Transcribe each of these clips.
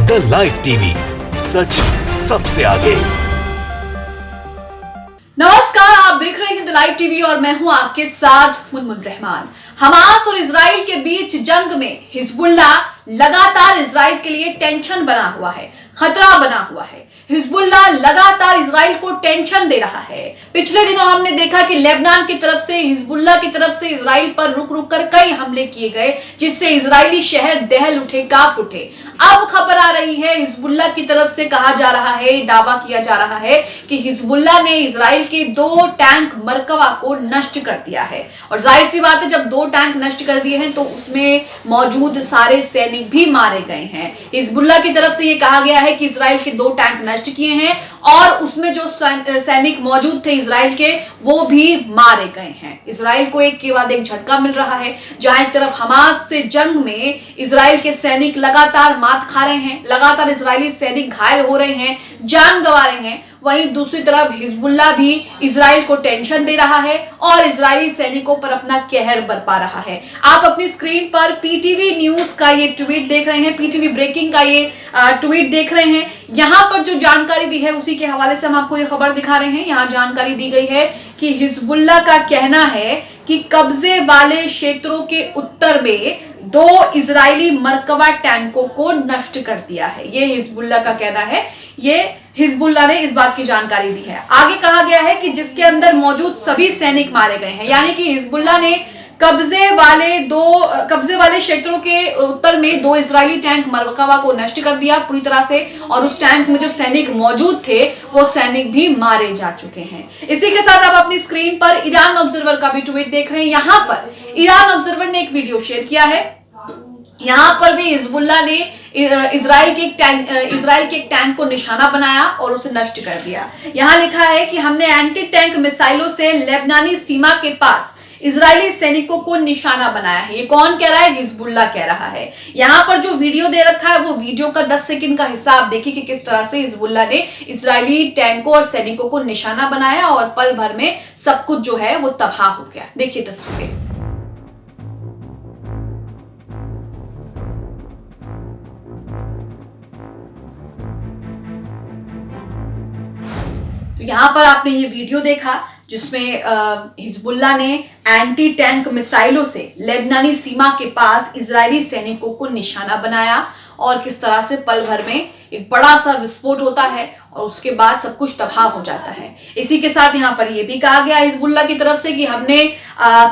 The live TV, सच सबसे आगे। नमस्कार, आप देख रहे हैं द लाइव टीवी और मैं हूं आपके साथ मुनमुन रहमान। हमास और इजराइल के बीच जंग में हिजबुल्ला लगातार इजराइल के लिए टेंशन बना हुआ है, खतरा बना हुआ है। हिजबुल्ला लगातार इजराइल को टेंशन दे रहा है। पिछले दिनों हमने देखा कि लेबनान की तरफ से, हिजबुल्ला की तरफ से इजराइल पर रुक रुक कर कई हमले किए गए, जिससे इजरायली शहर दहल उठे, कांप उठे। अब खबर आ रही है, हिजबुल्ला की तरफ से कहा जा रहा है, दावा किया जा रहा है कि हिजबुल्ला ने इजराइल के 2 टैंक मरकवा को नष्ट कर दिया है। और जाहिर सी बात है, जब 2 टैंक नष्ट कर दिए हैं तो उसमें मौजूद सारे सैनिक भी मारे गए हैं। हिजबुल्ला की तरफ से यह कहा गया है कि इजराइल के 2 टैंक नष्ट किए हैं और उसमें जो सैनिक मौजूद थे इजराइल के, वो भी मारे गए हैं। इजराइल को एक के बाद एक झटका मिल रहा है। जहां एक तरफ हमास से जंग में इजराइल के सैनिक लगातार मात खा रहे हैं, लगातार इजरायली सैनिक घायल हो रहे हैं, जान गंवा रहे हैं, वहीं दूसरी तरफ हिजबुल्ला भी इजराइल को टेंशन दे रहा है और इजरायली सैनिकों पर अपना कहर बरपा रहा है। आप अपनी स्क्रीन पर पीटीवी न्यूज का ये ट्वीट देख रहे हैं, पीटीवी ब्रेकिंग का ये ट्वीट देख रहे हैं। यहां पर जो जानकारी दी है उसी के हवाले से हम आपको ये खबर दिखा रहे हैं। यहां जानकारी दी गई है कि हिजबुल्ला का कहना है कि कब्जे वाले क्षेत्रों के उत्तर में 2 इजरायली मरकवा टैंकों को नष्ट कर दिया है। ये हिजबुल्ला का कहना है। ये हिजबुल्ला ने इस बात की जानकारी दी है। आगे कहा गया है कि जिसके अंदर मौजूद सभी सैनिक मारे गए हैं, यानी कि हिजबुल्ला ने कब्जे वाले क्षेत्रों के उत्तर में 2 इजरायली टैंक मरकवा को नष्ट कर दिया पूरी तरह से, और उस टैंक में जो सैनिक मौजूद थे वो सैनिक भी मारे जा चुके हैं। इसी के साथ आप अपनी स्क्रीन पर ईरान ऑब्जर्वर का भी ट्वीट देख रहे हैं। यहां पर ईरान ऑब्जर्वर ने एक वीडियो शेयर किया है। यहां पर भी हिजबुल्ला ने इजराइल के एक टैंक को निशाना बनाया और उसे नष्ट कर दिया। यहां लिखा है कि हमने एंटी टैंक मिसाइलों से लेबनानी सीमा के पास इजरायली सैनिकों को निशाना बनाया है। ये कौन कह रहा है? हिजबुल्ला कह रहा है। यहां पर जो वीडियो दे रखा है वो वीडियो का 10 सेकंड का हिस्सा आप देखिए कि किस तरह से हिजबुल्ला ने इजरायली टैंकों और सैनिकों को निशाना बनाया और पल भर में सब कुछ जो है वो तबाह हो गया। देखिए तस्वीरें। तो यहां पर आपने ये वीडियो देखा जिसमें हिजबुल्ला ने एंटी टैंक मिसाइलों से लेबनानी सीमा के पास इजरायली सैनिकों को निशाना बनाया और किस तरह से पल भर में एक बड़ा सा विस्फोट होता है और उसके बाद सब कुछ तबाह हो जाता है। इसी के साथ यहाँ पर यह भी कहा गया हिजबुल्ला की तरफ से कि हमने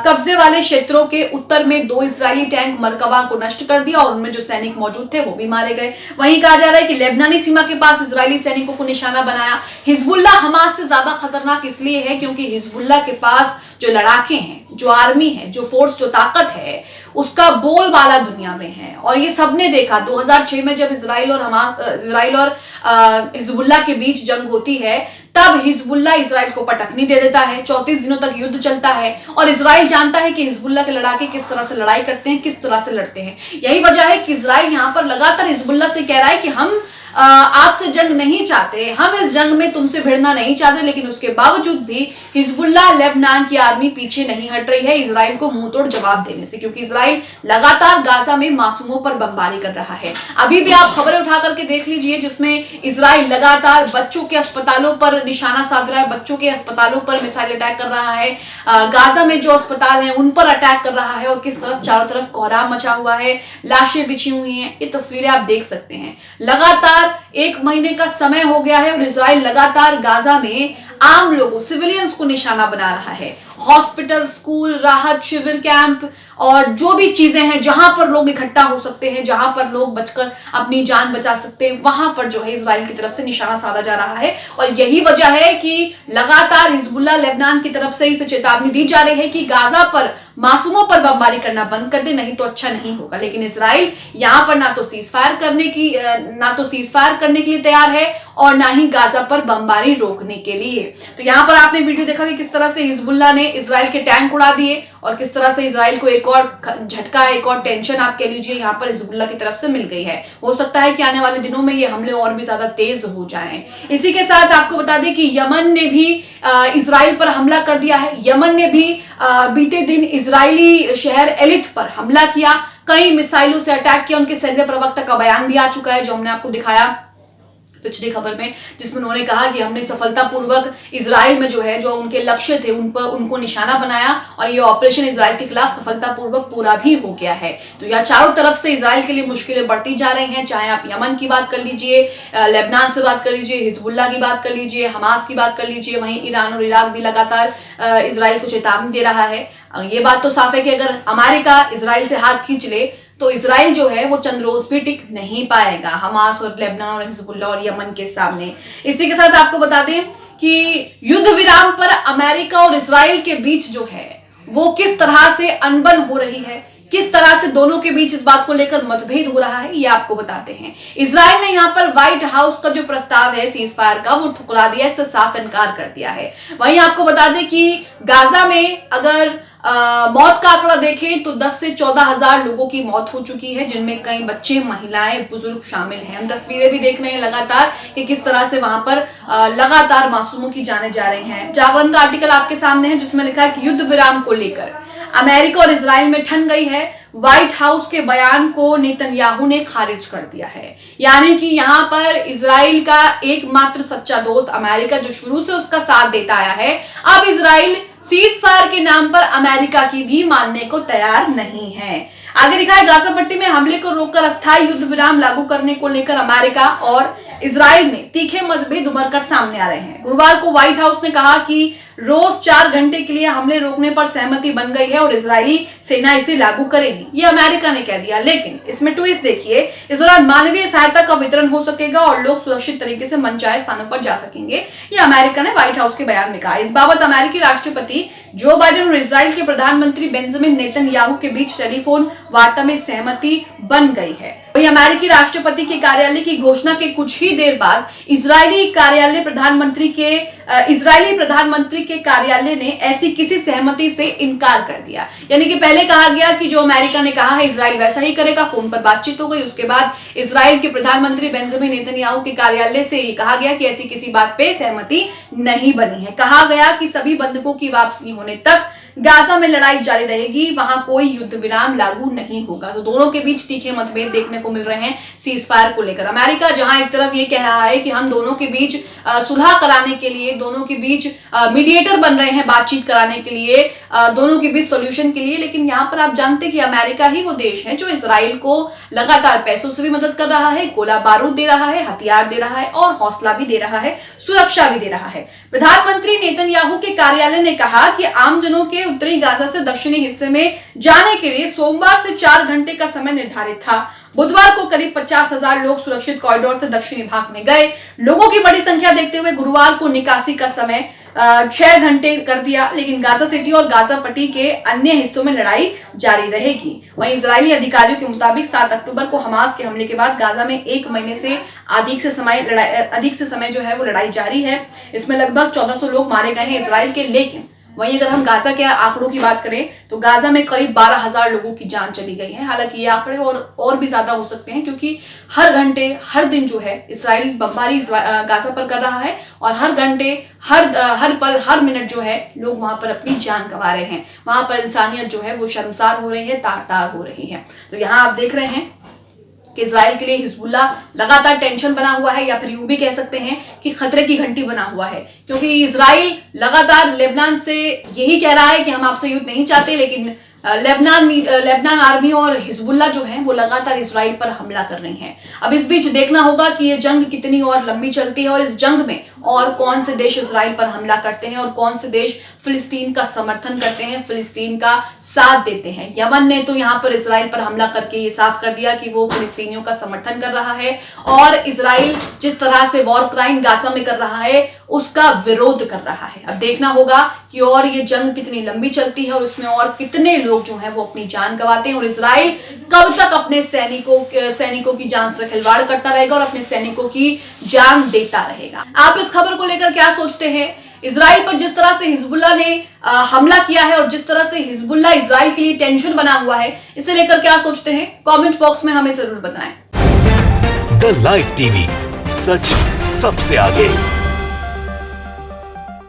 कब्जे वाले क्षेत्रों के उत्तर में 2 इजरायली टैंक मरकवा को नष्ट कर दिया और उनमें जो सैनिक मौजूद थे वो भी मारे गए। वहीं कहा जा रहा है कि लेबनानी सीमा के पास इजरायली सैनिकों को निशाना बनाया। हिजबुल्ला हमास से ज्यादा खतरनाक इसलिए है क्योंकि हिजबुल्ला के पास जो लड़ाके हैं, जो आर्मी है, जो फोर्स, जो ताकत है, उसका बोलबाला दुनिया में है। और ये सबने देखा 2006 में जब इजराइल और हिजबुल्ला के बीच जंग होती है, तब हिजबुल्ला इजराइल को पटकनी दे देता है। 34 दिनों तक युद्ध चलता है और इजराइल जानता है कि हिजबुल्ला के लड़ाके किस तरह से लड़ाई करते हैं, किस तरह से लड़ते हैं। यही वजह है कि इजराइल यहाँ पर लगातार हिजबुल्ला से कह रहा है कि हम आपसे जंग नहीं चाहते, हम इस जंग में तुमसे भिड़ना नहीं चाहते, लेकिन उसके बावजूद भी हिजबुल्ला, लेबनान की आर्मी पीछे नहीं हट रही है इजराइल को मुंह तोड़ जवाब देने से, क्योंकि इजराइल लगातार गाजा में मासूमों पर बमबारी कर रहा है। अभी भी आप खबरें उठा करके देख लीजिए जिसमें इजराइल लगातार बच्चों के अस्पतालों पर निशाना साध रहा है, बच्चों के अस्पतालों पर मिसाइल अटैक कर रहा है, गाजा में जो अस्पताल है उन पर अटैक कर रहा है और किस तरफ चारों तरफ कोहराम मचा हुआ है, लाशें बिछी हुई हैं। ये तस्वीरें आप देख सकते हैं। लगातार 1 महीने का समय हो गया है और इजराइल लगातार गाजा में आम लोगों, सिविलियंस को निशाना बना रहा है। हॉस्पिटल, स्कूल, राहत शिविर, कैंप और जो भी चीजें हैं जहां पर लोग इकट्ठा हो सकते हैं, जहां पर लोग बचकर अपनी जान बचा सकते हैं, वहां पर जो है इजराइल की तरफ से निशाना साधा जा रहा है। और यही वजह है कि लगातार हिजबुल्ला, लेबनान की तरफ से इसे चेतावनी दी जा रही है कि गाजा पर मासूमों पर बमबारी करना बंद कर दे, नहीं तो अच्छा नहीं होगा। लेकिन इजराइल यहां पर ना तो सीज फायर करने के लिए तैयार है और ना ही गाजा पर बमबारी रोकने के लिए। तो यहां पर आपने वीडियो देखा कि किस तरह से हिजबुल्ला ने इजराइल के टैंक उड़ा दिए और किस तरह से इजराइल को एक और झटका, एक और टेंशन आप कह लीजिए यहाँ पर हिजबुल्ला की तरफ से मिल गई है। हो सकता है कि आने वाले दिनों में ये हमले और भी ज्यादा तेज हो जाएं। इसी के साथ आपको बता दें कि यमन ने भी इजराइल पर हमला कर दिया है। यमन ने भी बीते दिन इजरायली शहर एलिथ पर हमला किया। कई मिसाइलों से अटैक किया। उनके सैन्य प्रवक्ता का बयान भी आ चुका है, जो हमने आपको दिखाया पिछली खबर में, जिसमें उन्होंने कहा कि हमने सफलतापूर्वक इजराइल में जो है जो उनके लक्ष्य थे उन पर उनको निशाना बनाया और ये ऑपरेशन इजराइल के खिलाफ सफलतापूर्वक पूरा भी हो गया है। तो यह चारों तरफ से इजराइल के लिए मुश्किलें बढ़ती जा रही हैं, चाहे आप यमन की बात कर लीजिए, लेबनान से बात कर लीजिए, हिजबुल्लाह की बात कर लीजिए, हमास की बात कर लीजिए, वहीं ईरान और इराक भी लगातार इजराइल को चेतावनी दे रहा है। ये बात तो साफ है कि अगर अमेरिका इजराइल से हाथ खींच ले तो इजराइल जो है वो चंद रोज भी टिक नहीं पाएगा हमास और लेबनान और हिजबुल्लाह और यमन के सामने। इसी के साथ आपको बता दें कि युद्ध विराम पर अमेरिका और इजराइल के बीच जो है वो किस तरह से अनबन हो रही है, किस तरह से दोनों के बीच इस बात को लेकर मतभेद हो रहा है, ये आपको बताते हैं। इजराइल ने यहाँ पर व्हाइट हाउस का जो प्रस्ताव है सीज फायर का वो ठुकरा दिया, इससे साफ इनकार कर दिया है। वहीं आपको बता दें कि गाजा में अगर मौत का आंकड़ा देखें तो 10 से 14,000 लोगों की मौत हो चुकी है, जिनमें कई बच्चे, महिलाएं, बुजुर्ग शामिल हैं। हम तस्वीरें भी देख रहे हैं लगातार कि किस तरह से वहां पर लगातार मासूमों की जानें जा रही हैं। जागरण का आर्टिकल आपके सामने है जिसमें लिखा है कि युद्ध विराम को लेकर अमेरिका और इजराइल में ठन गई है। व्हाइट हाउस के बयान को नेतन्याहू ने खारिज कर दिया है। यानी कि यहाँ पर इजराइल का एकमात्र सच्चा दोस्त अमेरिका, जो शुरू से उसका साथ देता आया है, अब इजराइल सीज फायर के नाम पर अमेरिका की भी मानने को तैयार नहीं है। आगे लिखा है, गाजा पट्टी में हमले को रोककर अस्थायी युद्ध विराम लागू करने को लेकर अमेरिका और इजराइल में तीखे मतभेद उभर कर सामने आ रहे हैं। गुरुवार को व्हाइट हाउस ने कहा कि रोज 4 घंटे के लिए हमले रोकने पर सहमति बन गई है और इजरायली सेना इसे लागू करेगी, ये अमेरिका ने कह दिया। लेकिन इसमें ट्विस्ट देखिए, इस दौरान मानवीय सहायता का वितरण हो सकेगा और लोग सुरक्षित तरीके से मनचाहे स्थानों पर जा सकेंगे, ये अमेरिका ने व्हाइट हाउस के बयान में कहा। इस बाबत अमेरिकी राष्ट्रपति जो बाइडेन और इजराइल के प्रधानमंत्री बेंजामिन नेतन्याहू के बीच टेलीफोन वार्ता में सहमति बन गई है। वहीं अमेरिकी राष्ट्रपति के कार्यालय की घोषणा के कुछ ही देर बाद इजरायली प्रधानमंत्री के कार्यालय ने ऐसी किसी सहमति से इनकार कर दिया। यानी कि पहले कहा गया कि जो अमेरिका ने कहा है इजराइल वैसा ही करेगा, फोन पर बातचीत हो गई। उसके बाद इजराइल के प्रधानमंत्री बेंजामिन नेतन्याहू के कार्यालय से ये कहा गया कि ऐसी किसी बात पे सहमति नहीं बनी है। कहा गया कि सभी बंधकों की वापसी होने तक गाजा में लड़ाई जारी रहेगी, वहां कोई युद्ध विराम लागू नहीं होगा। तो दोनों के बीच तीखे मतभेद देखने को मिल रहे हैं सीज फायर को लेकर। अमेरिका जहां एक तरफ ये कह रहा है कि हम दोनों के बीच सुलह कराने के लिए, दोनों के बीच मीडिएटर बन रहे हैं बातचीत कराने के लिए, दोनों के बीच सोल्यूशन के लिए, लेकिन यहाँ पर आप जानते हैं कि अमेरिका ही वो देश है जो इजराइल को लगातार पैसों से भी मदद कर रहा है, गोला बारूद दे रहा है, हथियार दे रहा है और हौसला भी दे रहा है, सुरक्षा भी दे रहा है। प्रधानमंत्री नेतन्याहू के कार्यालय ने कहा कि आमजनों के उत्तरी गाजा से दक्षिणी हिस्से में जाने के लिए सोमवार से 4 घंटे का समय निर्धारित था। बुधवार को करीब 50,000 लोग सुरक्षित कॉरिडोर से दक्षिणी भाग में गए। लोगों की बड़ी संख्या देखते हुए गुरुवार को निकासी का समय 6 घंटे कर दिया, लेकिन गाजा सिटी और गाजा पट्टी के अन्य हिस्सों में लड़ाई जारी रहेगी। वहीं इजरायली अधिकारियों के मुताबिक 7 अक्टूबर को हमास के हमले के बाद गाजा में 1 महीने से अधिक से समय जो है वो लड़ाई जारी है। इसमें लगभग 1400 लोग मारे गए हैं इजराइल के। लेकिन वहीं अगर हम गाजा के आंकड़ों की बात करें तो गाजा में करीब 12,000 लोगों की जान चली गई है। हालांकि ये आंकड़े और भी ज्यादा हो सकते हैं, क्योंकि हर घंटे हर दिन जो है इजराइल बमबारी गाजा पर कर रहा है और हर घंटे हर पल हर मिनट जो है लोग वहां पर अपनी जान गंवा रहे हैं। वहां पर इंसानियत जो है वो शर्मसार हो रही है, तार-तार हो रही है। तो यहाँ आप देख रहे हैं कि इजराइल के लिए हिजबुल्लाह लगातार टेंशन बना हुआ है, या फिर यूं भी कह सकते हैं कि खतरे की घंटी बना हुआ है, क्योंकि इजराइल लगातार लेबनान से यही कह रहा है कि हम आपसे युद्ध नहीं चाहते, लेकिन लेबनान आर्मी और हिजबुल्लाह जो है वो लगातार इजराइल पर हमला कर रही हैं। अब इस बीच देखना होगा कि ये जंग कितनी और लंबी चलती है और इस जंग में और कौन से देश इजराइल पर हमला करते हैं और कौन से देश फिलिस्तीन का समर्थन करते हैं, फिलिस्तीन का साथ देते हैं। यमन ने तो यहाँ पर इजराइल पर हमला करके ये साफ कर दिया कि वो फिलिस्तीनियों का समर्थन कर रहा है और इजराइल जिस तरह से वॉर क्राइम गाजा में कर रहा है उसका विरोध कर रहा है। अब देखना होगा कि और ये जंग कितनी लंबी चलती है और उसमें और कितने लोग जो हैं वो अपनी जान गंवाते हैं और इजराइल कब तक अपने सैनिकों की जान से खिलवाड़ करता रहेगा और अपने सैनिकों की जान देता रहेगा। आप इस खबर को लेकर क्या सोचते हैं? इजराइल पर जिस तरह से हिजबुल्लाह ने हमला किया है और जिस तरह से हिजबुल्लाह इजराइल के लिए टेंशन बना हुआ है, इसे लेकर क्या सोचते हैं? कमेंट बॉक्स में हमें जरूर बताएं। द लाइव टीवी, सच सबसे आगे।